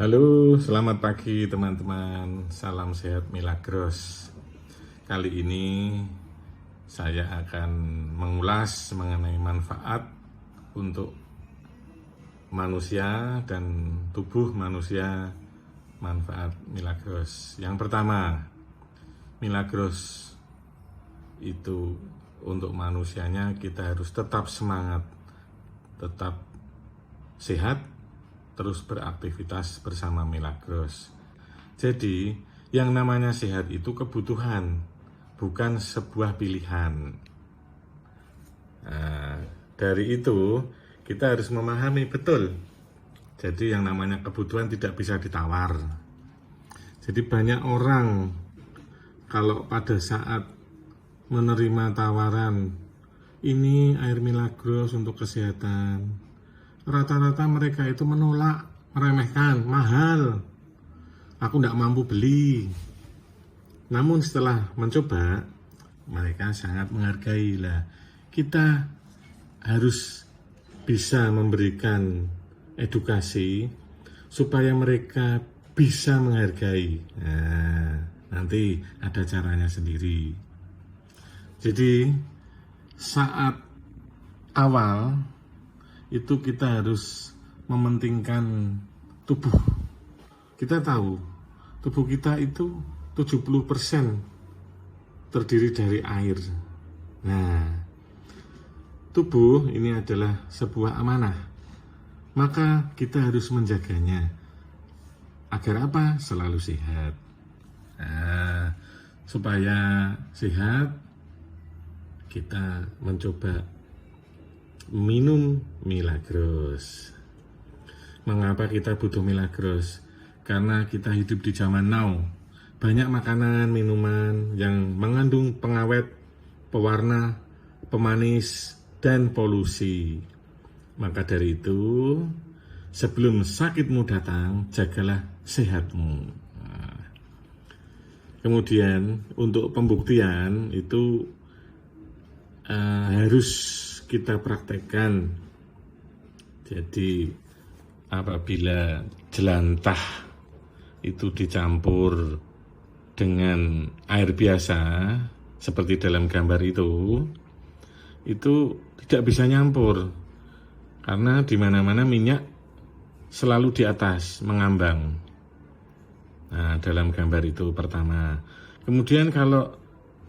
Halo, selamat pagi teman-teman. Salam sehat Milagros. Kali ini saya akan mengulas mengenai manfaat untuk manusia dan tubuh manusia, manfaat Milagros. Yang pertama, Milagros itu untuk manusianya kita harus tetap semangat, tetap sehat, terus beraktivitas bersama Milagros. Jadi, yang namanya sehat itu kebutuhan, bukan sebuah pilihan. Nah, dari itu, kita harus memahami betul. Jadi, yang namanya kebutuhan tidak bisa ditawar. Jadi, banyak orang kalau pada saat menerima tawaran, ini air Milagros untuk kesehatan, rata-rata mereka itu menolak, meremehkan, mahal, aku tidak mampu beli. Namun setelah mencoba, mereka sangat menghargai. Lah, kita harus bisa memberikan edukasi supaya mereka bisa menghargai. Nah, nanti ada caranya sendiri. Jadi saat awal itu kita harus mementingkan tubuh. Kita tahu tubuh kita itu 70% terdiri dari air. Nah, tubuh ini adalah sebuah amanah. Maka kita harus menjaganya. Agar apa? Selalu sehat. Nah, supaya sehat, kita mencoba minum Milagros. Mengapa kita butuh Milagros? Karena kita hidup di zaman now. Banyak makanan, minuman yang mengandung pengawet, pewarna, pemanis, dan polusi. Maka dari itu, sebelum sakitmu datang, jagalah sehatmu. Nah, kemudian untuk pembuktian itu harus kita praktekkan. Jadi apabila jelantah itu dicampur dengan air biasa seperti dalam gambar itu tidak bisa nyampur karena di mana-mana minyak selalu di atas mengambang. Nah, dalam gambar itu pertama. Kemudian kalau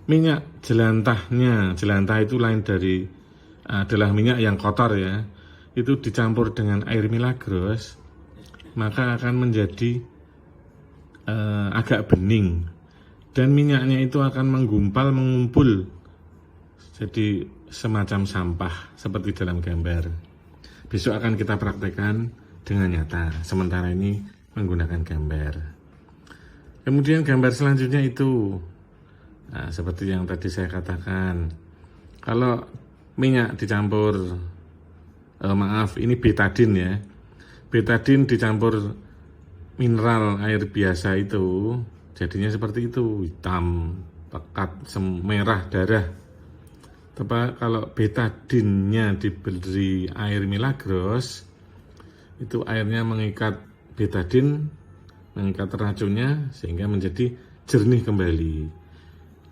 minyak jelantah itu lain dari adalah minyak yang kotor ya, itu dicampur dengan air Milagros, maka akan menjadi agak bening dan minyaknya itu akan mengumpul jadi semacam sampah seperti dalam gambar. Besok akan kita praktekkan dengan nyata, sementara ini menggunakan gambar. Kemudian gambar selanjutnya itu seperti yang tadi saya katakan, kalau minyak dicampur, ini betadin ya, betadin dicampur mineral air biasa itu, jadinya seperti itu, hitam, pekat, merah darah. Tapi kalau betadinnya diberi air Milagros, itu airnya mengikat betadin, mengikat racunnya sehingga menjadi jernih kembali.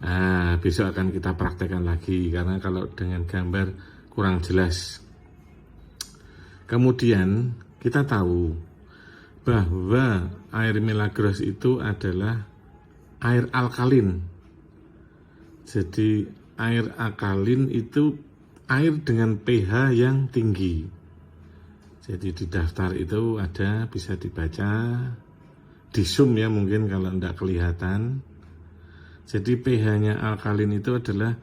Nah, besok akan kita praktekkan lagi karena kalau dengan gambar kurang jelas. Kemudian kita tahu bahwa air Milagros itu adalah air alkalin. Jadi air alkalin itu air dengan pH yang tinggi. Jadi di daftar itu ada, bisa dibaca di zoom ya mungkin kalau tidak kelihatan. Jadi pH-nya alkalin itu adalah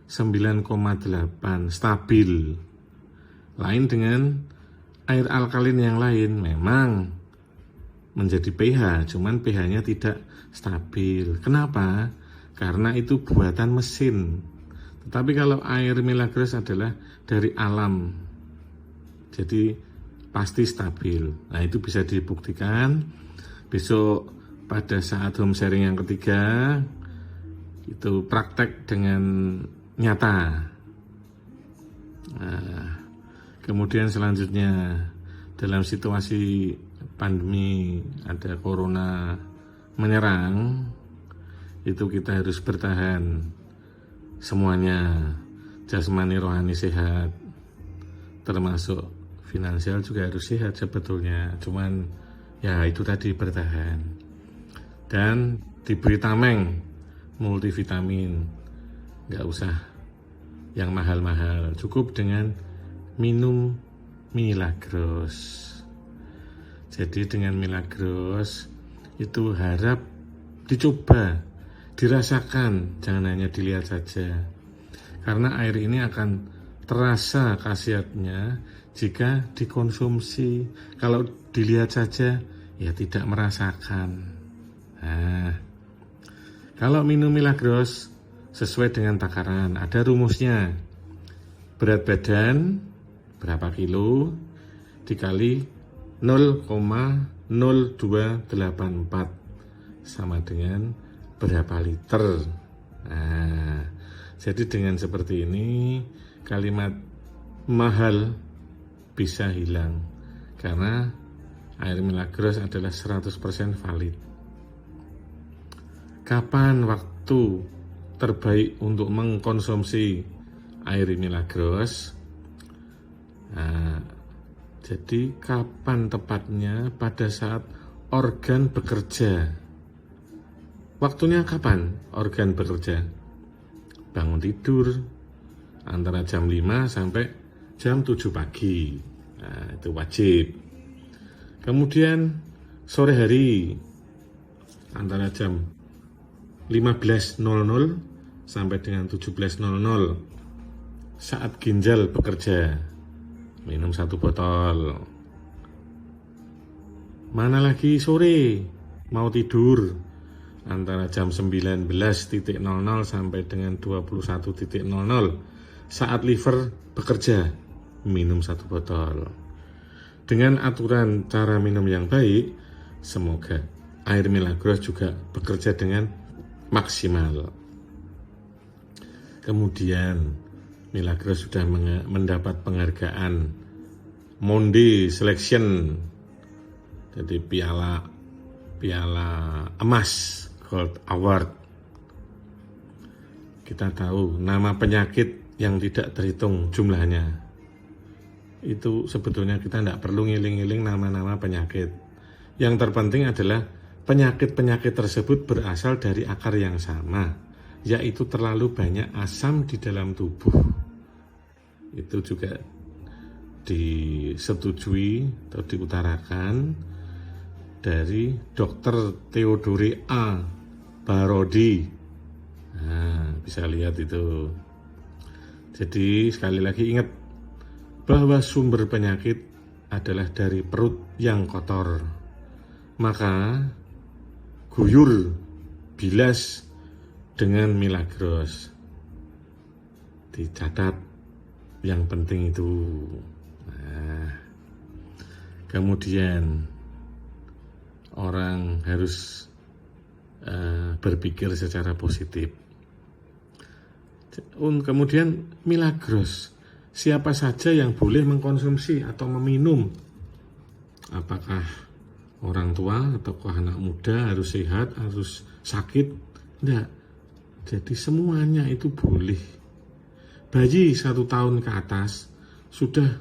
9,8, stabil. Lain dengan air alkalin yang lain, memang menjadi pH, cuman pH-nya tidak stabil. Kenapa? Karena itu buatan mesin. Tetapi kalau air Milagros adalah dari alam, jadi pasti stabil. Nah, itu bisa dibuktikan besok pada saat home sharing yang ketiga. Itu praktek dengan nyata. Nah, kemudian selanjutnya dalam situasi pandemi, ada corona menyerang, itu kita harus bertahan semuanya, jasmani rohani sehat, termasuk finansial juga harus sehat sebetulnya, cuman ya itu tadi, bertahan. Dan diberi tameng multivitamin, nggak usah yang mahal-mahal, cukup dengan minum Milagros. Jadi dengan Milagros itu harap dicoba, dirasakan, jangan hanya dilihat saja. Karena air ini akan terasa khasiatnya jika dikonsumsi. Kalau dilihat saja, ya tidak merasakan. Nah, kalau minum Milagros sesuai dengan takaran, ada rumusnya. Berat badan berapa kilo dikali 0,0284 sama dengan berapa liter. Nah, jadi dengan seperti ini kalimat mahal bisa hilang karena air Milagros adalah 100% valid. Kapan waktu terbaik untuk mengkonsumsi air Milagros? Nah, jadi kapan tepatnya? Pada saat organ bekerja. Waktunya kapan organ bekerja? Bangun tidur antara jam 5 sampai jam 7 pagi. Nah, itu wajib. Kemudian sore hari antara jam 15.00 sampai dengan 17.00 saat ginjal bekerja, minum 1 botol. Mana lagi sore mau tidur antara jam 19.00 sampai dengan 21.00 saat liver bekerja, minum 1 botol. Dengan aturan cara minum yang baik, semoga air Milagros juga bekerja dengan maksimal. Kemudian Milagros sudah mendapat penghargaan Monde Selection, jadi piala emas Gold Award. Kita tahu nama penyakit yang tidak terhitung jumlahnya. Itu sebetulnya kita tidak perlu ngiling-ngiling nama-nama penyakit. Yang terpenting adalah penyakit-penyakit tersebut berasal dari akar yang sama, yaitu terlalu banyak asam di dalam tubuh. Itu juga disetujui atau diutarakan dari Dr. Theodore A. Barodi. Nah, bisa lihat itu. Jadi sekali lagi ingat bahwa sumber penyakit adalah dari perut yang kotor. Maka guyur, bilas dengan Milagros. Dicatat yang penting itu. Nah, kemudian orang harus berpikir secara positif. Kemudian Milagros, siapa saja yang boleh mengkonsumsi atau meminum? Apakah orang tua atau anak muda, harus sehat, harus sakit? Tidak. Jadi semuanya itu boleh. Bayi 1 tahun ke atas sudah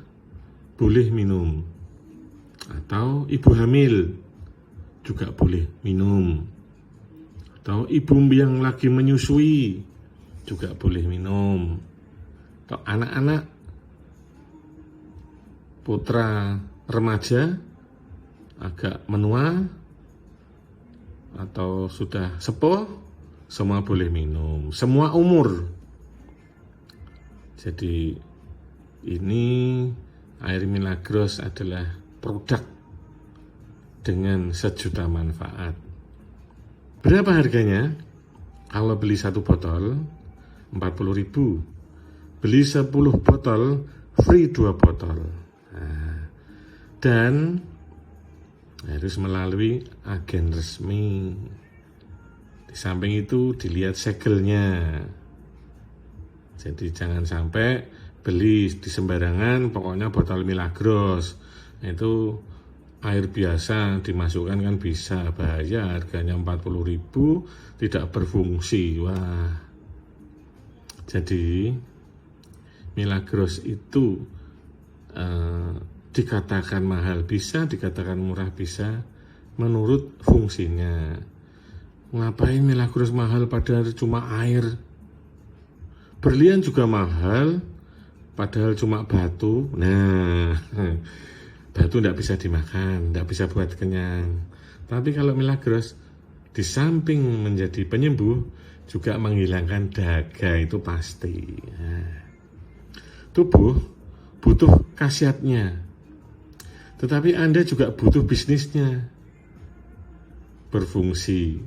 boleh minum. Atau ibu hamil juga boleh minum. Atau ibu yang lagi menyusui juga boleh minum. Atau anak-anak, putra remaja agak menua atau sudah sepuh, semua boleh minum, semua umur. Jadi ini air Milagros adalah produk dengan sejuta manfaat. Berapa harganya? Kalau beli 1 botol 40.000, beli 10 botol free 2 botol. Nah, dan harus melalui agen resmi. Di samping itu dilihat segelnya. Jadi jangan sampai beli di sembarangan, pokoknya botol Milagros. Itu air biasa dimasukkan kan bisa, bahaya, harganya 40.000 tidak berfungsi. Wah, jadi Milagros itu dikatakan mahal bisa, dikatakan murah bisa, menurut fungsinya. Ngapain Milagros mahal padahal cuma air? Berlian juga mahal padahal cuma batu. Nah, batu tidak bisa dimakan, tidak bisa buat kenyang. Tapi kalau Milagros, di samping menjadi penyembuh, juga menghilangkan dahaga, itu pasti. Nah, tubuh butuh khasiatnya, tetapi Anda juga butuh bisnisnya. Berfungsi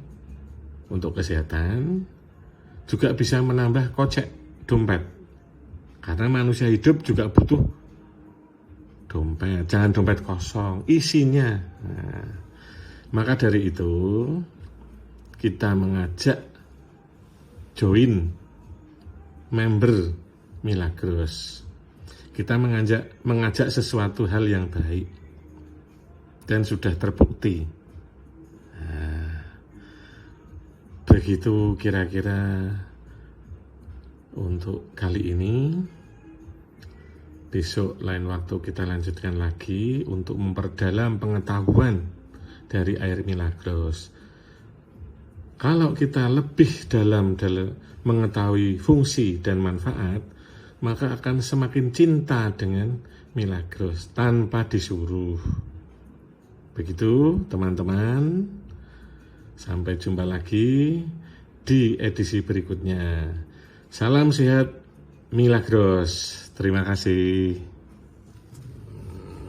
untuk kesehatan, juga bisa menambah kocek dompet. Karena manusia hidup juga butuh dompet, jangan dompet kosong, isinya. Nah, maka dari itu kita mengajak join member Milagros. Kita mengajak sesuatu hal yang baik dan sudah terbukti. Nah, begitu kira-kira untuk kali ini. Besok lain waktu kita lanjutkan lagi untuk memperdalam pengetahuan dari air Milagros. Kalau kita lebih dalam mengetahui fungsi dan manfaat, maka akan semakin cinta dengan Milagros tanpa disuruh. Begitu teman-teman, sampai jumpa lagi di edisi berikutnya. Salam sehat Milagros. Terima kasih.